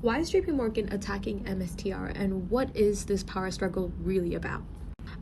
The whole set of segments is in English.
Why is JP Morgan attacking MSTR, and what is this power struggle really about?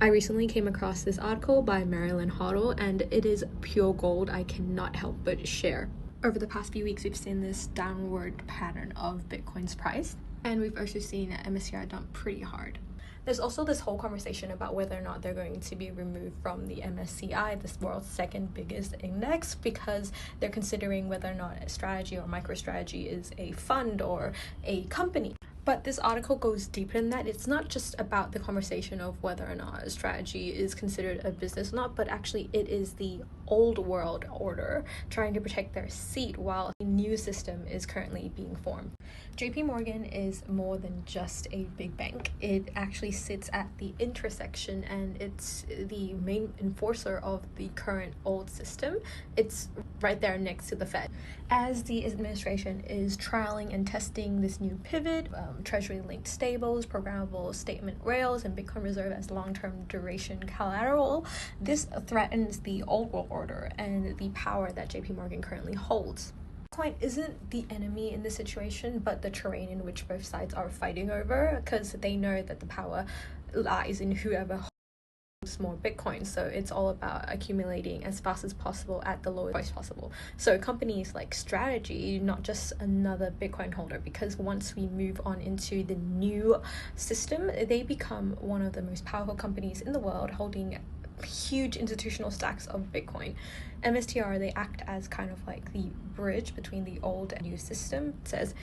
I recently came across this article by Marilyn Hoddle, and it is pure gold. I cannot help but share. Over the past few weeks, we've seen this downward pattern of Bitcoin's price, and we've also seen MSCI dump pretty hard. There's also this whole conversation about whether or not they're going to be removed from the MSCI, this world's second biggest index, because they're considering whether or not a strategy or MicroStrategy is a fund or a company. But this article goes deeper than that. It's not just about the conversation of whether or not a strategy is considered a business or not, but actually it is the old world order trying to protect their seat while a new system is currently being formed. JP Morgan is more than just a big bank. It actually sits at the intersection, and it's the main enforcer of the current old system. It's right there next to the Fed. As the administration is trialing and testing this new pivot, treasury-linked stables, programmable statement rails, and Bitcoin Reserve as long-term duration collateral, this threatens the old world order and the power that JP Morgan currently holds. Bitcoin isn't the enemy in this situation, but the terrain in which both sides are fighting over, because they know that the power lies in whoever holds more Bitcoin. So it's all about accumulating as fast as possible at the lowest price possible. So companies like Strategy, not just another Bitcoin holder, because once we move on into the new system, they become one of the most powerful companies in the world, holding huge institutional stacks of Bitcoin. MSTR, they act as kind of like the bridge between the old and new system. It says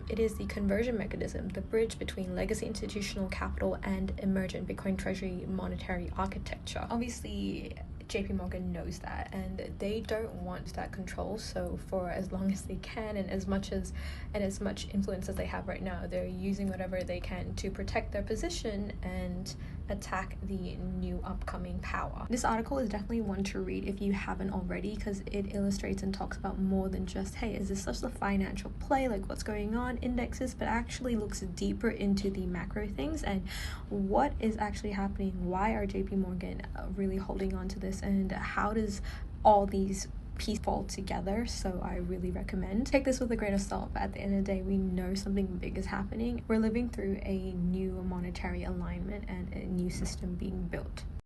it is the conversion mechanism, the bridge between legacy institutional capital and emergent Bitcoin treasury monetary architecture. Obviously, JP Morgan knows that, and they don't want that control. So for as long as they can, and as much influence as they have right now, they're using whatever they can to protect their position and attack the new upcoming power. This article is definitely one to read if you haven't already, because it illustrates and talks about more than just, hey, is this such a financial play, like what's going on, indexes, but actually looks deeper into the macro things and what is actually happening. Why are JP Morgan really holding on to this, and how does all these pieces fall together? So I really recommend take this with a grain of salt, but at the end of the day, we know something big is happening. We're living through a new monetary alignment and a new system being built.